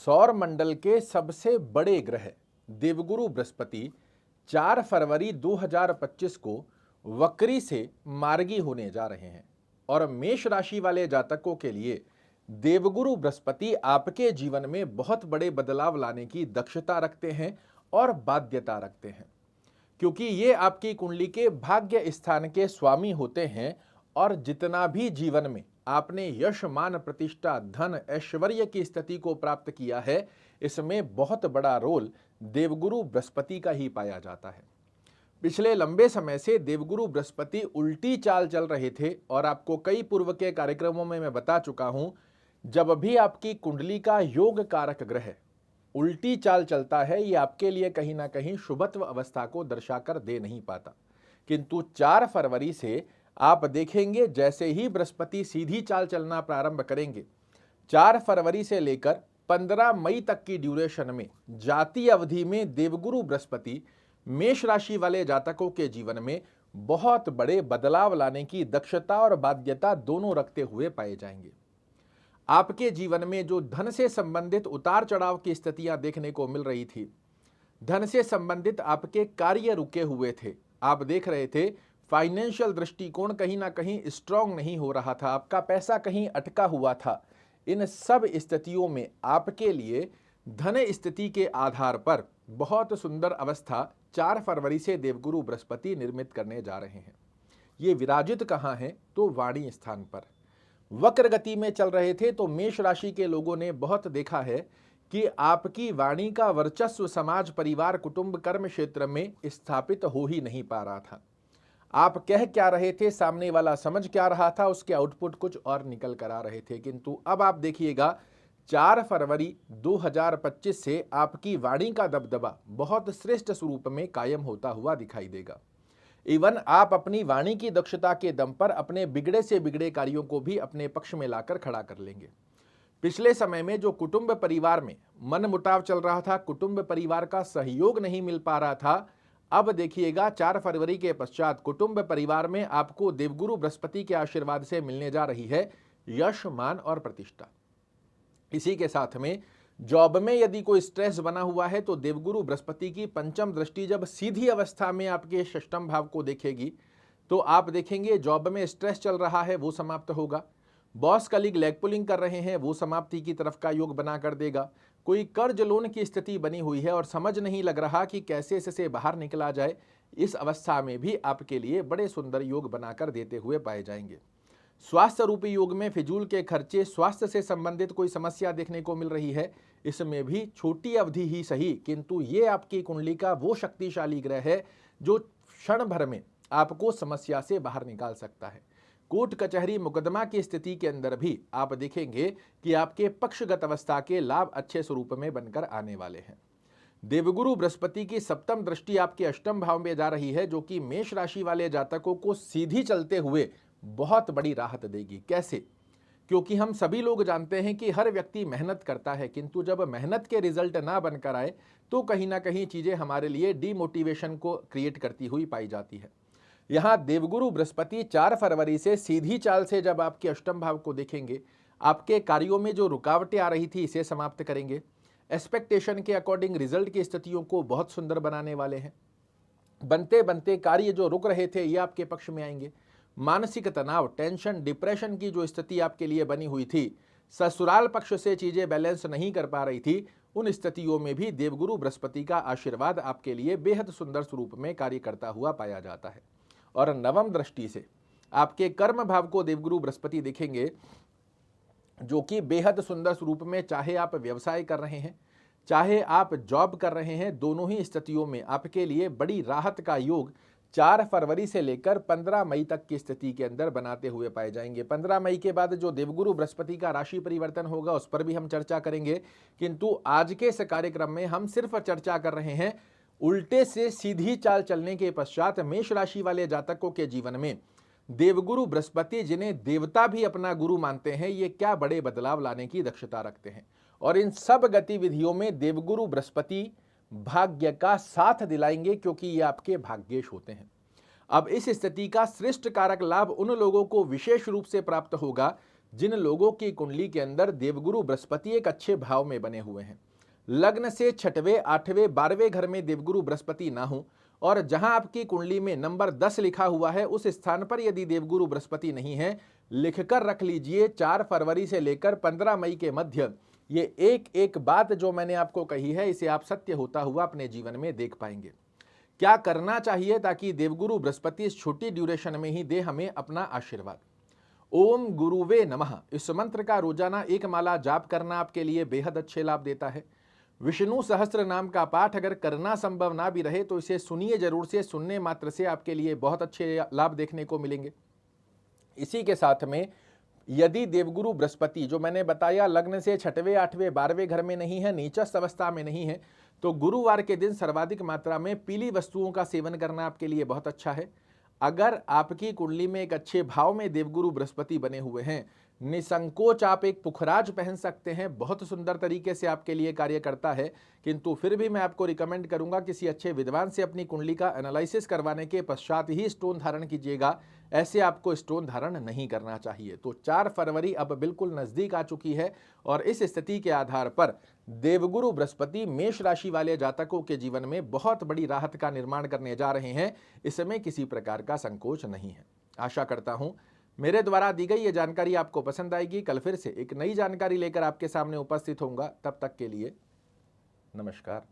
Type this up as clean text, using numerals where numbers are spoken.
सौर मंडल के सबसे बड़े ग्रह देवगुरु बृहस्पति 4 फरवरी 2025 को वक्री से मार्गी होने जा रहे हैं और मेष राशि वाले जातकों के लिए देवगुरु बृहस्पति आपके जीवन में बहुत बड़े बदलाव लाने की दक्षता रखते हैं और बाध्यता रखते हैं, क्योंकि ये आपकी कुंडली के भाग्य स्थान के स्वामी होते हैं और जितना भी जीवन में आपने यश, मान, प्रतिष्ठा, धन, ऐश्वर्य की स्थिति को प्राप्त किया है, इसमें बहुत बड़ा रोल देवगुरु बृहस्पति का ही पाया जाता है। पिछले लंबे समय से देवगुरु बृहस्पति उल्टी चाल चल रहे थे और आपको कई पूर्व के कार्यक्रमों में मैं बता चुका हूं, जब भी आपकी कुंडली का योग कारक ग्रह उल्टी चाल चलता है, ये आपके लिए कहीं ना कहीं शुभत्व अवस्था को दर्शाकर दे नहीं पाता। किंतु 4 फरवरी से आप देखेंगे, जैसे ही बृहस्पति सीधी चाल चलना प्रारंभ करेंगे, 4 फरवरी से लेकर 15 मई तक की ड्यूरेशन में जाती अवधि में देवगुरु बृहस्पति मेष राशि वाले जातकों के जीवन में बहुत बड़े बदलाव लाने की दक्षता और बाध्यता दोनों रखते हुए पाए जाएंगे। आपके जीवन में जो धन से संबंधित उतार चढ़ाव की स्थितियां देखने को मिल रही थी, धन से संबंधित आपके कार्य रुके हुए थे, आप देख रहे थे फाइनेंशियल दृष्टिकोण कहीं ना कहीं स्ट्रांग नहीं हो रहा था, आपका पैसा कहीं अटका हुआ था, इन सब स्थितियों में आपके लिए धन स्थिति के आधार पर बहुत सुंदर अवस्था 4 फरवरी से देवगुरु बृहस्पति निर्मित करने जा रहे हैं। ये विराजित कहाँ हैं? तो वाणी स्थान पर। वक्र गति में चल रहे थे तो मेष राशि के लोगों ने बहुत देखा है कि आपकी वाणी का वर्चस्व समाज, परिवार, कुटुंब, कर्म क्षेत्र में स्थापित हो ही नहीं पा रहा था। आप कह क्या रहे थे, सामने वाला समझ क्या रहा था, उसके आउटपुट कुछ और निकल कर आ रहे थे। किंतु अब आप देखिएगा 4 फरवरी 2025 से आपकी वाणी का दबदबा बहुत श्रेष्ठ स्वरूप में कायम होता हुआ दिखाई देगा। इवन आप अपनी वाणी की दक्षता के दम पर अपने बिगड़े से बिगड़े कार्यों को भी अपने पक्ष में लाकर खड़ा कर लेंगे। पिछले समय में जो कुटुंब परिवार में मन मुटाव चल रहा था, कुटुंब परिवार का सहयोग नहीं मिल पा रहा था, अब देखिएगा 4 फरवरी के पश्चात कुटुंब परिवार में आपको देवगुरु बृहस्पति के आशीर्वाद से मिलने जा रही है यश, मान और प्रतिष्ठा। इसी के साथ में जॉब में यदि कोई स्ट्रेस बना हुआ है तो देवगुरु बृहस्पति की पंचम दृष्टि जब सीधी अवस्था में आपके षष्ठम भाव को देखेगी तो आप देखेंगे जॉब में स्ट्रेस चल रहा है वो समाप्त होगा, बॉस कलीग लेग पुलिंग कर रहे हैं वो समाप्ति की तरफ का योग बना कर देगा, कोई कर्ज लोन की स्थिति बनी हुई है और समझ नहीं लग रहा कि कैसे इससे बाहर निकला जाए, इस अवस्था में भी आपके लिए बड़े सुंदर योग बनाकर देते हुए पाए जाएंगे। स्वास्थ्य रूपी योग में फिजूल के खर्चे, स्वास्थ्य से संबंधित कोई समस्या देखने को मिल रही है, इसमें भी छोटी अवधि ही सही, किंतु ये आपकी कुंडली का वो शक्तिशाली ग्रह है जो क्षण भर में आपको समस्या से बाहर निकाल सकता है। कोर्ट कचहरी मुकदमा की स्थिति के अंदर भी आप देखेंगे कि आपके पक्षगत अवस्था के लाभ अच्छे स्वरूप में बनकर आने वाले हैं। देवगुरु बृहस्पति की सप्तम दृष्टि आपके अष्टम भाव में जा रही है, जो कि मेष राशि वाले जातकों को सीधी चलते हुए बहुत बड़ी राहत देगी। कैसे? क्योंकि हम सभी लोग जानते हैं कि हर व्यक्ति मेहनत करता है, किंतु जब मेहनत के रिजल्ट ना बनकर आए तो कहीं ना कहीं चीजें हमारे लिए डीमोटिवेशन को क्रिएट करती हुई पाई जाती है। यहाँ देवगुरु बृहस्पति 4 फरवरी से सीधी चाल से जब आपके अष्टम भाव को देखेंगे, आपके कार्यों में जो रुकावटें आ रही थी इसे समाप्त करेंगे। एक्सपेक्टेशन के अकॉर्डिंग रिजल्ट की स्थितियों को बहुत सुंदर बनाने वाले हैं। बनते बनते कार्य जो रुक रहे थे ये आपके पक्ष में आएंगे। मानसिक तनाव, टेंशन, डिप्रेशन की जो स्थिति आपके लिए बनी हुई थी, ससुराल पक्ष से चीजें बैलेंस नहीं कर पा रही थी, उन स्थितियों में भी देवगुरु बृहस्पति का आशीर्वाद आपके लिए बेहद सुंदर स्वरूप में कार्य करता हुआ पाया जाता है। और नवम दृष्टि से आपके कर्म भाव को देवगुरु बृहस्पति देखेंगे, जो कि बेहद सुंदर स्वरूप में, चाहे आप व्यवसाय कर रहे हैं चाहे आप जॉब कर रहे हैं, दोनों ही स्थितियों में आपके लिए बड़ी राहत का योग 4 फरवरी से लेकर 15 मई तक की स्थिति के अंदर बनाते हुए पाए जाएंगे। 15 मई के बाद जो देवगुरु बृहस्पति का राशि परिवर्तन होगा उस पर भी हम चर्चा करेंगे, किंतु आज के इस कार्यक्रम में हम सिर्फ चर्चा कर रहे हैं उल्टे से सीधी चाल चलने के पश्चात मेष राशि वाले जातकों के जीवन में देवगुरु बृहस्पति, जिन्हें देवता भी अपना गुरु मानते हैं, ये क्या बड़े बदलाव लाने की दक्षता रखते हैं। और इन सब गतिविधियों में देवगुरु बृहस्पति भाग्य का साथ दिलाएंगे, क्योंकि ये आपके भाग्येश होते हैं। अब इस स्थिति का श्रेष्ठ कारक लाभ उन लोगों को विशेष रूप से प्राप्त होगा जिन लोगों की कुंडली के अंदर देवगुरु बृहस्पति एक अच्छे भाव में बने हुए हैं, लग्न से 6वें, 8वें, 12वें घर में देवगुरु बृहस्पति ना हो और जहां आपकी कुंडली में नंबर 10 लिखा हुआ है उस स्थान पर यदि देवगुरु बृहस्पति नहीं है, लिखकर रख लीजिए 4 फरवरी से लेकर 15 मई के मध्य ये एक एक बात जो मैंने आपको कही है इसे आप सत्य होता हुआ अपने जीवन में देख पाएंगे। क्या करना चाहिए ताकि देवगुरु बृहस्पति इस छोटी ड्यूरेशन में ही दे हमें अपना आशीर्वाद। ओम गुरुवे नमः इस मंत्र का रोजाना एक माला जाप करना आपके लिए बेहद अच्छे लाभ देता है। विष्णु सहस्त्र नाम का पाठ अगर करना संभव ना भी रहे तो इसे सुनिए जरूर से, सुनने मात्र से आपके लिए बहुत अच्छे लाभ देखने को मिलेंगे। इसी के साथ में यदि देवगुरु बृहस्पति जो मैंने बताया लग्न से 6वें, 8वें, 12वें घर में नहीं है, नीचस्थ अवस्था में नहीं है, तो गुरुवार के दिन सर्वाधिक मात्रा में पीली वस्तुओं का सेवन करना आपके लिए बहुत अच्छा है। अगर आपकी कुंडली में एक अच्छे भाव में देवगुरु बृहस्पति बने हुए हैं, निसंकोच आप एक पुखराज पहन सकते हैं, बहुत सुंदर तरीके से आपके लिए कार्य करता है। किंतु फिर भी मैं आपको रिकमेंड करूंगा किसी अच्छे विद्वान से अपनी कुंडली का एनालिसिस करवाने के पश्चात ही स्टोन धारण कीजिएगा, ऐसे आपको स्टोन धारण नहीं करना चाहिए। तो 4 फरवरी अब बिल्कुल नजदीक आ चुकी है और इस स्थिति के आधार पर देवगुरु बृहस्पति मेष राशि वाले जातकों के जीवन में बहुत बड़ी राहत का निर्माण करने जा रहे हैं। इसमें किसी प्रकार का संकोच नहीं है। आशा करता हूं मेरे द्वारा दी गई ये जानकारी आपको पसंद आएगी। कल फिर से एक नई जानकारी लेकर आपके सामने उपस्थित होऊंगा। तब तक के लिए नमस्कार।